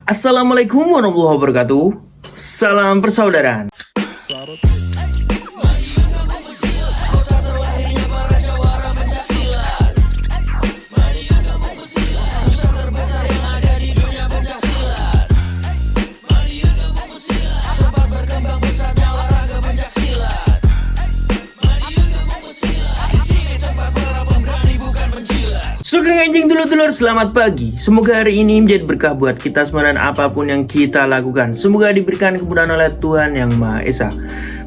Assalamualaikum warahmatullahi wabarakatuh. Salam persaudaraan. Sugeng anjing dulur-dulur, selamat pagi. Semoga hari ini menjadi berkah buat kita semua dan apapun yang kita lakukan. Semoga diberikan kemudahan oleh Tuhan Yang Maha Esa.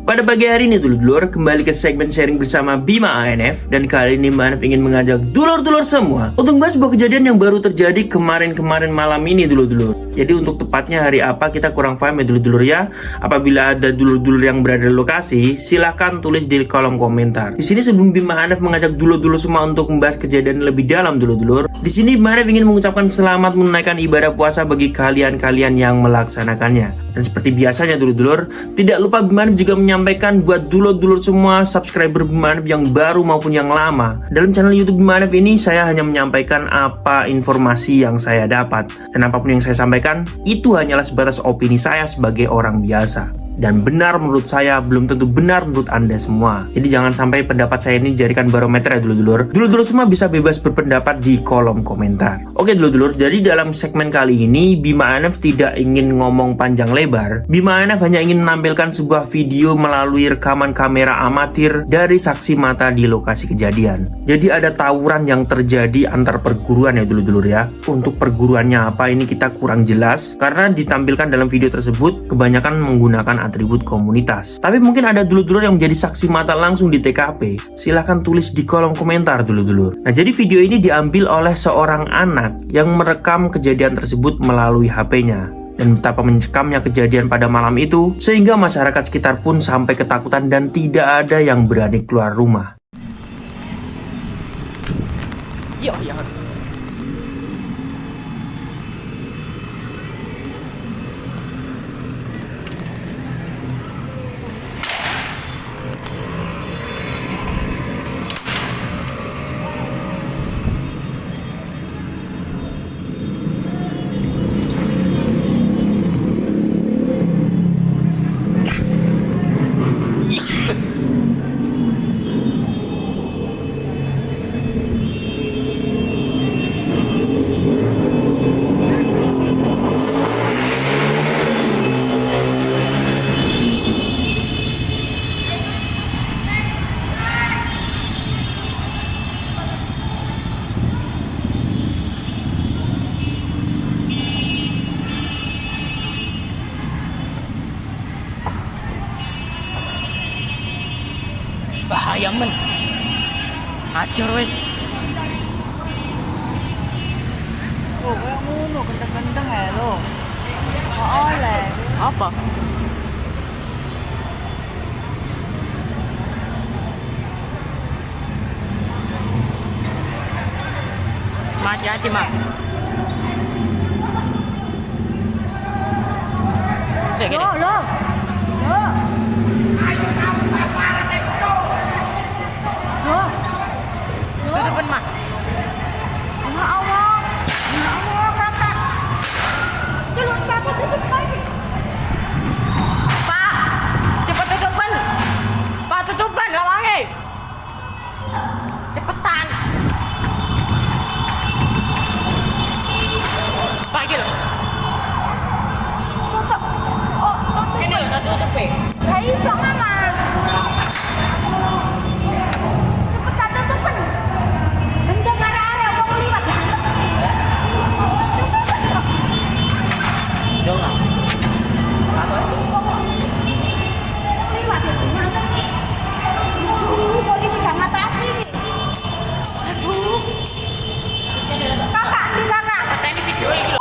Pada pagi hari ini dulur-dulur, kembali ke segmen sharing bersama Bima ANF. Dan kali ini Mbak Anef ingin mengajak dulur-dulur semua untuk bahas sebuah kejadian yang baru terjadi kemarin malam ini dulur-dulur. Jadi untuk tepatnya hari apa kita kurang paham ya dulur-dulur ya. Apabila ada dulur-dulur yang berada di lokasi, silahkan tulis di kolom komentar. Di sini sebelum Bima ANF mengajak dulur-dulur semua untuk membahas kejadian lebih dalam dulur-dulur, di sini Bima ANF ingin mengucapkan selamat menunaikan ibadah puasa bagi kalian-kalian yang melaksanakannya. Dan seperti biasanya dulur-dulur, tidak lupa Bima ANF juga menyampaikan buat dulur-dulur semua subscriber Bima ANF yang baru maupun yang lama. Dalam channel YouTube Bima ANF ini saya hanya menyampaikan apa informasi yang saya dapat. Dan apapun yang saya sampaikan, itu hanyalah sebatas opini saya sebagai orang biasa. Dan benar menurut saya belum tentu benar menurut Anda semua. Jadi jangan sampai pendapat saya ini dijadikan barometer ya dulur-dulur. Dulur-dulur semua bisa bebas berpendapat di kolom komentar. Oke dulur-dulur, jadi dalam segmen kali ini Bima ANF tidak ingin ngomong panjang lebar. Bima ANF hanya ingin menampilkan sebuah video melalui rekaman kamera amatir dari saksi mata di lokasi kejadian. Jadi ada tawuran yang terjadi antar perguruan ya dulur-dulur ya. Untuk perguruannya apa ini kita kurang jelas karena ditampilkan dalam video tersebut kebanyakan menggunakan atribut komunitas. Tapi mungkin ada dulur-dulur yang menjadi saksi mata langsung di TKP. Silahkan tulis di kolom komentar dulur-dulur. Nah jadi video ini diambil oleh seorang anak yang merekam kejadian tersebut melalui HP-nya. Dan betapa mencekamnya kejadian pada malam itu sehingga masyarakat sekitar pun sampai ketakutan dan tidak ada yang berani keluar rumah. Yuk, ya. Bahaya men, ajar wes. Oh, kayak ngono gendeng-gendeng ya lo. Oh, oleh. Apa? Hati-hati mak. Saya gini. Lo. Tutupan mak. Ya Allah. Ya Allah, kakak. Celuk kakak tutup lagi. Pak, cepet tutupan. Pak tutupan lawange. Cepetan. Pak gitu. Tutup. Oh, tutup. Ini loh tutup Gak iso, Mama. Cepetan tutupan. Gendeng arek-arek wong liwat. Jangan. Apa? Liwat itu nonton nih. Polisi gak ngatasi nih. Aduh. Kakak, di kakak. Kata ini video ini loh.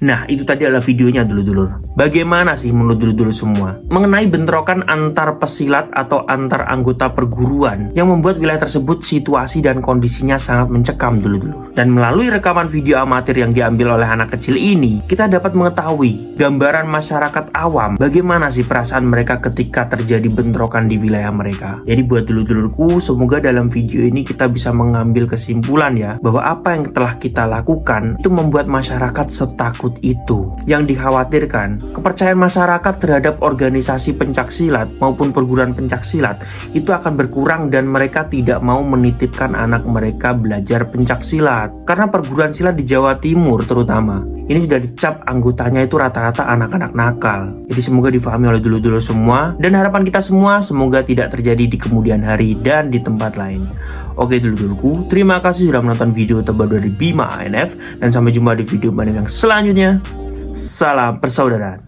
Nah, itu tadi adalah videonya dulur-dulur. Bagaimana sih menurut dulur-dulur semua mengenai bentrokan antar pesilat atau antar anggota perguruan yang membuat wilayah tersebut situasi dan kondisinya sangat mencekam dulur-dulur. Dan melalui rekaman video amatir yang diambil oleh anak kecil ini, kita dapat mengetahui gambaran masyarakat awam bagaimana sih perasaan mereka ketika terjadi bentrokan di wilayah mereka. Jadi buat dulur-dulurku, semoga dalam video ini kita bisa mengambil kesimpulan ya, bahwa apa yang telah kita lakukan itu membuat masyarakat setakut takut itu. Yang dikhawatirkan, kepercayaan masyarakat terhadap organisasi pencaksilat maupun perguruan pencaksilat itu akan berkurang dan mereka tidak mau menitipkan anak mereka belajar pencaksilat. Karena perguruan silat di Jawa Timur terutama, ini sudah dicap anggotanya itu rata-rata anak-anak nakal. Jadi semoga difahami oleh dulur-dulur semua, dan harapan kita semua semoga tidak terjadi di kemudian hari dan di tempat lain. Oke dulur-dulurku, terima kasih sudah menonton video terbaru dari Bima ANF, dan sampai jumpa di video yang selanjutnya. Salam persaudaraan.